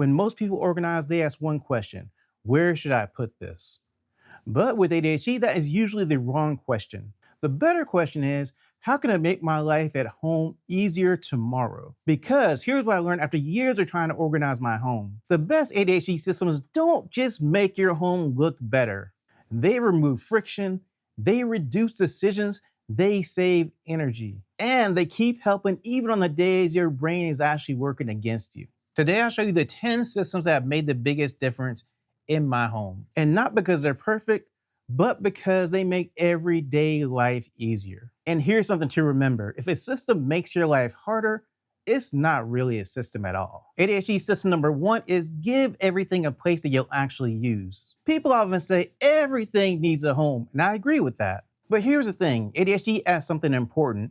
When most people organize, they ask one question: where should I put this? But with ADHD, that is usually the wrong question. The better question is, how can I make my life at home easier tomorrow? Because here's what I learned after years of trying to organize my home. The best ADHD systems don't just make your home look better. They remove friction, they reduce decisions, they save energy, and they keep helping even on the days your brain is actually working against you. Today, I'll show you the 10 systems that have made the biggest difference in my home. And not because they're perfect, but because they make everyday life easier. And here's something to remember: if a system makes your life harder, it's not really a system at all. ADHD system number 1 is give everything a place that you'll actually use. People often say everything needs a home, and I agree with that. But here's the thing: ADHD adds something important.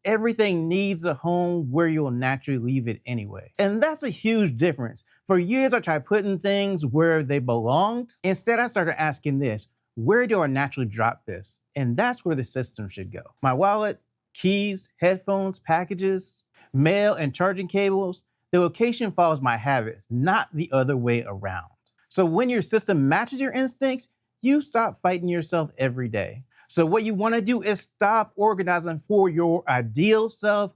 Everything needs a home where you'll naturally leave it anyway. And that's a huge difference. For years, I tried putting things where they belonged. Instead, I started asking this: where do I naturally drop this? And that's where the system should go. My wallet, keys, headphones, packages, mail, and charging cables. The location follows my habits, not the other way around. So when your system matches your instincts, you stop fighting yourself every day. So what you want to do is stop organizing for your ideal self,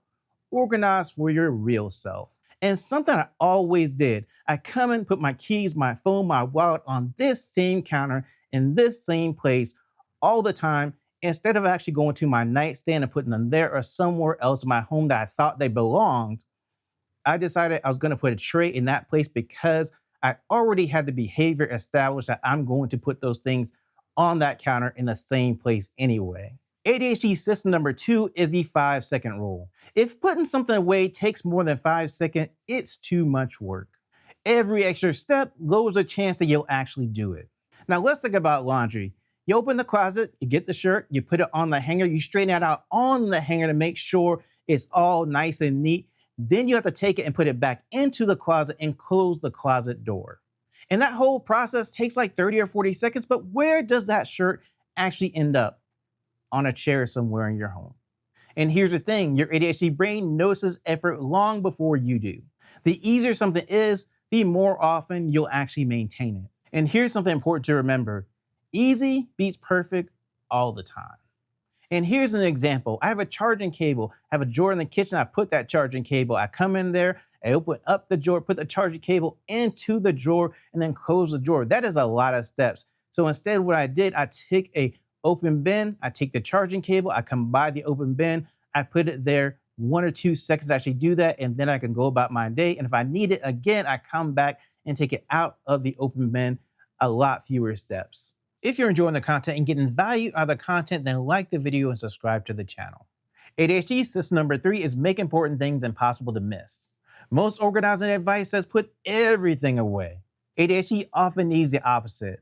organize for your real self. And something I always did: I come and put my keys, my phone, my wallet on this same counter in this same place all the time, instead of actually going to my nightstand and putting them there or somewhere else in my home that I thought they belonged. I decided I was going to put a tray in that place because I already had the behavior established that I'm going to put those things on that counter in the same place anyway. ADHD system number 2 is the 5-second rule. If putting something away takes more than 5 seconds, it's too much work. Every extra step lowers the chance that you'll actually do it. Now let's think about laundry. You open the closet, you get the shirt, you put it on the hanger, you straighten it out on the hanger to make sure it's all nice and neat. Then you have to take it and put it back into the closet and close the closet door. And that whole process takes like 30 or 40 seconds, but where does that shirt actually end up? On a chair somewhere in your home. And here's the thing: your ADHD brain notices effort long before you do. The easier something is, the more often you'll actually maintain it. And here's something important to remember: easy beats perfect all the time. And here's an example: I have a charging cable, I have a drawer in the kitchen, I put that charging cable, I come in there, I open up the drawer, put the charging cable into the drawer, and then close the drawer. That is a lot of steps. So instead, what I did, I take a open bin, I take the charging cable, I come by the open bin, I put it there, 1 or 2 seconds to actually do that, and then I can go about my day. And if I need it again, I come back and take it out of the open bin. A lot fewer steps. If you're enjoying the content and getting value out of the content, then like the video and subscribe to the channel. ADHD system number 3 is make important things impossible to miss. Most organizing advice says put everything away. ADHD often needs the opposite.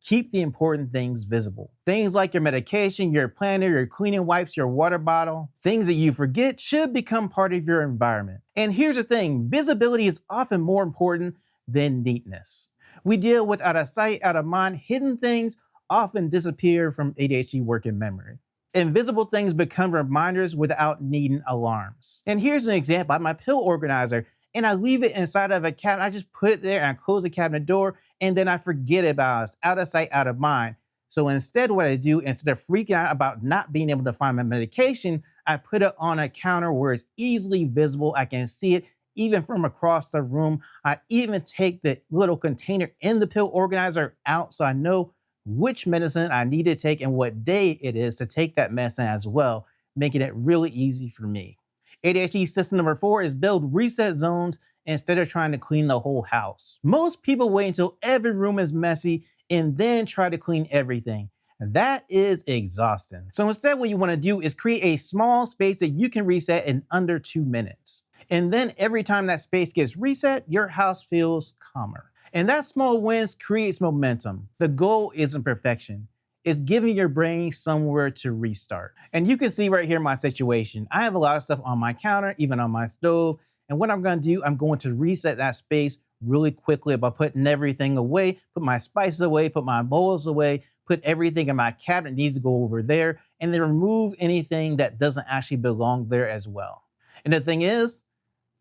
Keep the important things visible. Things like your medication, your planner, your cleaning wipes, your water bottle. Things that you forget should become part of your environment. And here's the thing: visibility is often more important than neatness. We deal with out of sight, out of mind. Hidden things often disappear from ADHD working memory. Invisible things become reminders without needing alarms. And here's an example: I have my pill organizer, and I leave it inside of a cabinet. I just put it there and I close the cabinet door, and then I forget about it. It's out of sight, out of mind. So instead, what I do, instead of freaking out about not being able to find my medication, I put it on a counter where it's easily visible. I can see it even from across the room. I even take the little container in the pill organizer out so I know which medicine I need to take and what day it is to take that medicine as well, making it really easy for me. ADHD system number 4 is build reset zones instead of trying to clean the whole house. Most people wait until every room is messy and then try to clean everything. That is exhausting. So instead, what you want to do is create a small space that you can reset in under 2 minutes. And then every time that space gets reset, your house feels calmer. And that small wins creates momentum. The goal isn't perfection. It's giving your brain somewhere to restart. And you can see right here my situation. I have a lot of stuff on my counter, even on my stove. And what I'm going to do, I'm going to reset that space really quickly by putting everything away, put my spices away, put my bowls away, put everything in my cabinet needs to go over there, and then remove anything that doesn't actually belong there as well. And the thing is,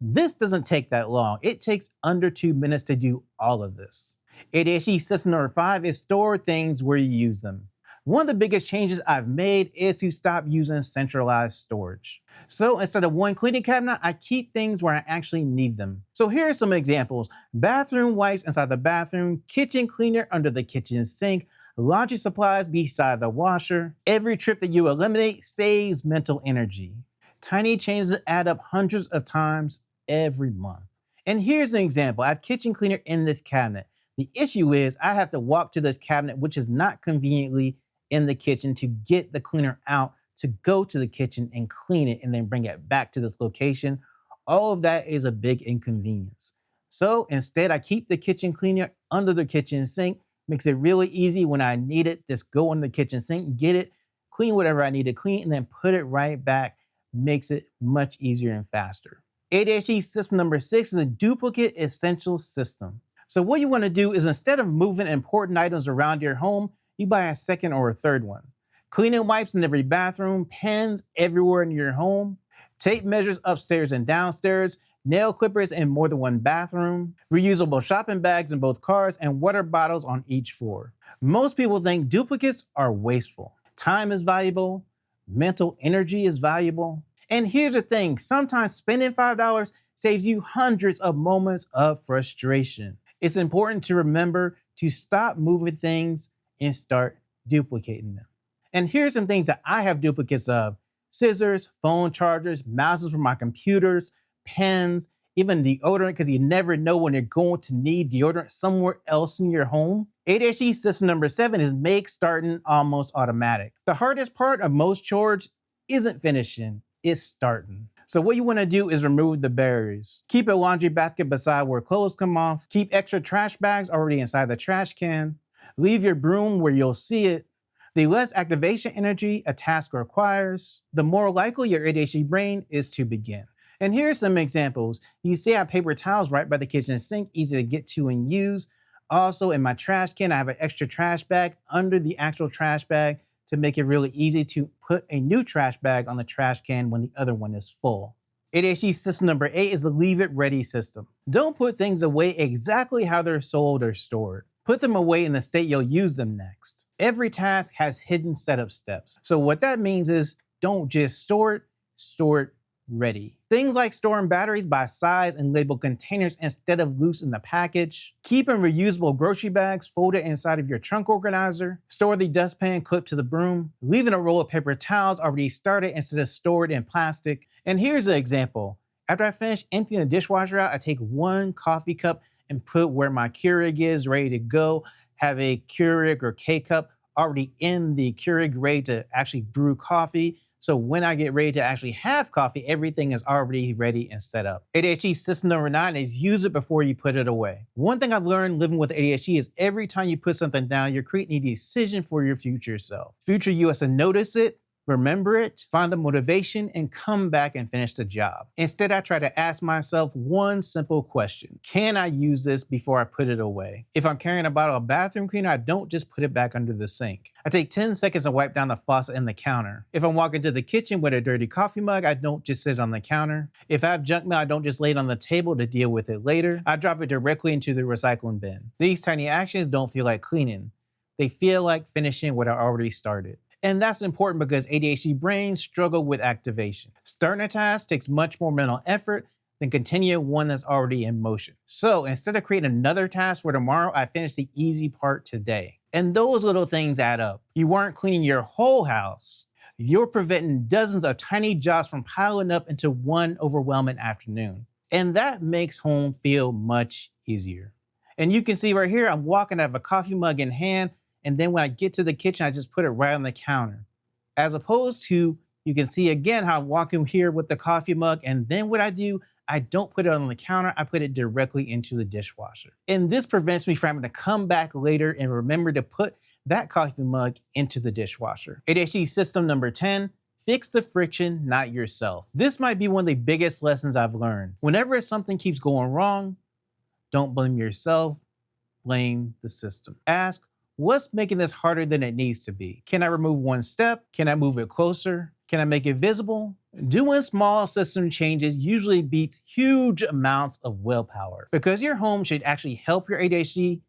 This doesn't take that long. It takes under 2 minutes to do all of this. ADHD system number 5 is store things where you use them. One of the biggest changes I've made is to stop using centralized storage. So instead of one cleaning cabinet, I keep things where I actually need them. So here are some examples. Bathroom wipes inside the bathroom, kitchen cleaner under the kitchen sink, laundry supplies beside the washer. Every trip that you eliminate saves mental energy. Tiny changes add up hundreds of times every month. And here's an example. I have kitchen cleaner in this cabinet. The issue is I have to walk to this cabinet, which is not conveniently in the kitchen, to get the cleaner out, to go to the kitchen and clean it and then bring it back to this location. All of that is a big inconvenience. So instead, I keep the kitchen cleaner under the kitchen sink. Makes it really easy when I need it. Just go in the kitchen sink, get it, clean whatever I need to clean, and then put it right back. Makes it much easier and faster. ADHD system number 6 is a duplicate essential system. So what you want to do is, instead of moving important items around your home, you buy a second or a third one. Cleaning wipes in every bathroom, pens everywhere in your home, tape measures upstairs and downstairs, nail clippers in more than one bathroom, reusable shopping bags in both cars, and water bottles on each floor. Most people think duplicates are wasteful. Time is valuable, mental energy is valuable. And here's the thing, sometimes spending $5 saves you hundreds of moments of frustration. It's important to remember to stop moving things and start duplicating them. And here's some things that I have duplicates of: scissors, phone chargers, mouses for my computers, pens, even deodorant, because you never know when you're going to need deodorant somewhere else in your home. ADHD system number 7 is make starting almost automatic. The hardest part of most chores isn't finishing, it's starting. So what you want to do is remove the barriers. Keep a laundry basket beside where clothes come off. Keep extra trash bags already inside the trash can. Leave your broom where you'll see it. The less activation energy a task requires, the more likely your ADHD brain is to begin. And here are some examples. You see I have paper towels right by the kitchen sink, easy to get to and use. Also in my trash can, I have an extra trash bag under the actual trash bag to make it really easy to put a new trash bag on the trash can when the other one is full. ADHD system number 8 is the leave it ready system. Don't put things away exactly how they're sold or stored. Put them away in the state you'll use them next. Every task has hidden setup steps. So what that means is, don't just store it ready. Things like storing batteries by size and label containers instead of loose in the package. Keeping reusable grocery bags folded inside of your trunk organizer. Store the dustpan clipped to the broom. Leaving a roll of paper towels already started instead of stored in plastic. And here's an example. After I finish emptying the dishwasher out, I take one coffee cup and put where my Keurig is ready to go. Have a Keurig or K-cup already in the Keurig ready to actually brew coffee. So when I get ready to actually have coffee, everything is already ready and set up. ADHD system number 9 is use it before you put it away. One thing I've learned living with ADHD is every time you put something down, you're creating a decision for your future self. Future you has to notice it, remember it, find the motivation, and come back and finish the job. Instead, I try to ask myself one simple question. Can I use this before I put it away? If I'm carrying a bottle of bathroom cleaner, I don't just put it back under the sink. I take 10 seconds to wipe down the faucet and the counter. If I'm walking to the kitchen with a dirty coffee mug, I don't just sit it on the counter. If I have junk mail, I don't just lay it on the table to deal with it later. I drop it directly into the recycling bin. These tiny actions don't feel like cleaning. They feel like finishing what I already started. And that's important because ADHD brains struggle with activation. Starting a task takes much more mental effort than continuing one that's already in motion. So instead of creating another task for tomorrow, I finish the easy part today. And those little things add up. You aren't cleaning your whole house. You're preventing dozens of tiny jobs from piling up into one overwhelming afternoon. And that makes home feel much easier. And you can see right here, I'm walking, I have a coffee mug in hand, and then when I get to the kitchen, I just put it right on the counter. As opposed to, you can see again how I'm walking here with the coffee mug, and then what I do, I don't put it on the counter, I put it directly into the dishwasher. And this prevents me from having to come back later and remember to put that coffee mug into the dishwasher. ADHD system number 10, fix the friction, not yourself. This might be one of the biggest lessons I've learned. Whenever something keeps going wrong, don't blame yourself, blame the system. Ask, what's making this harder than it needs to be? Can I remove one step? Can I move it closer? Can I make it visible? Doing small system changes usually beats huge amounts of willpower because your home should actually help your ADHD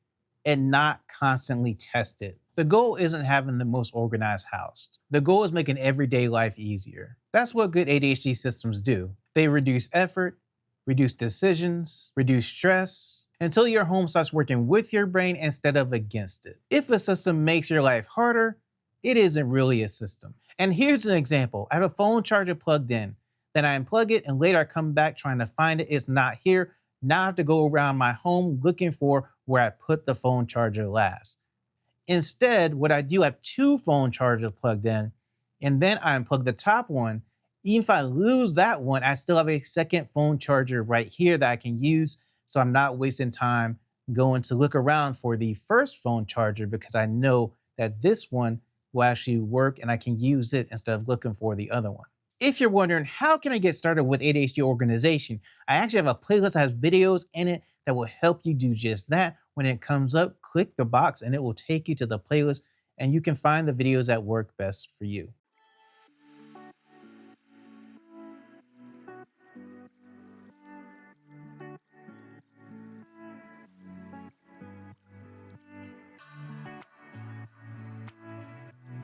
and not constantly test it. The goal isn't having the most organized house. The goal is making everyday life easier. That's what good ADHD systems do. They reduce effort, reduce decisions, reduce stress, until your home starts working with your brain instead of against it. If a system makes your life harder, it isn't really a system. And here's an example. I have a phone charger plugged in. Then I unplug it and later I come back trying to find it. It's not here. Now I have to go around my home looking for where I put the phone charger last. Instead, what I do, I have two phone chargers plugged in, and then I unplug the top one. Even if I lose that one, I still have a second phone charger right here that I can use, so I'm not wasting time going to look around for the first phone charger because I know that this one will actually work and I can use it instead of looking for the other one. If you're wondering, how can I get started with ADHD organization? I actually have a playlist that has videos in it that will help you do just that. When it comes up, click the box and it will take you to the playlist and you can find the videos that work best for you.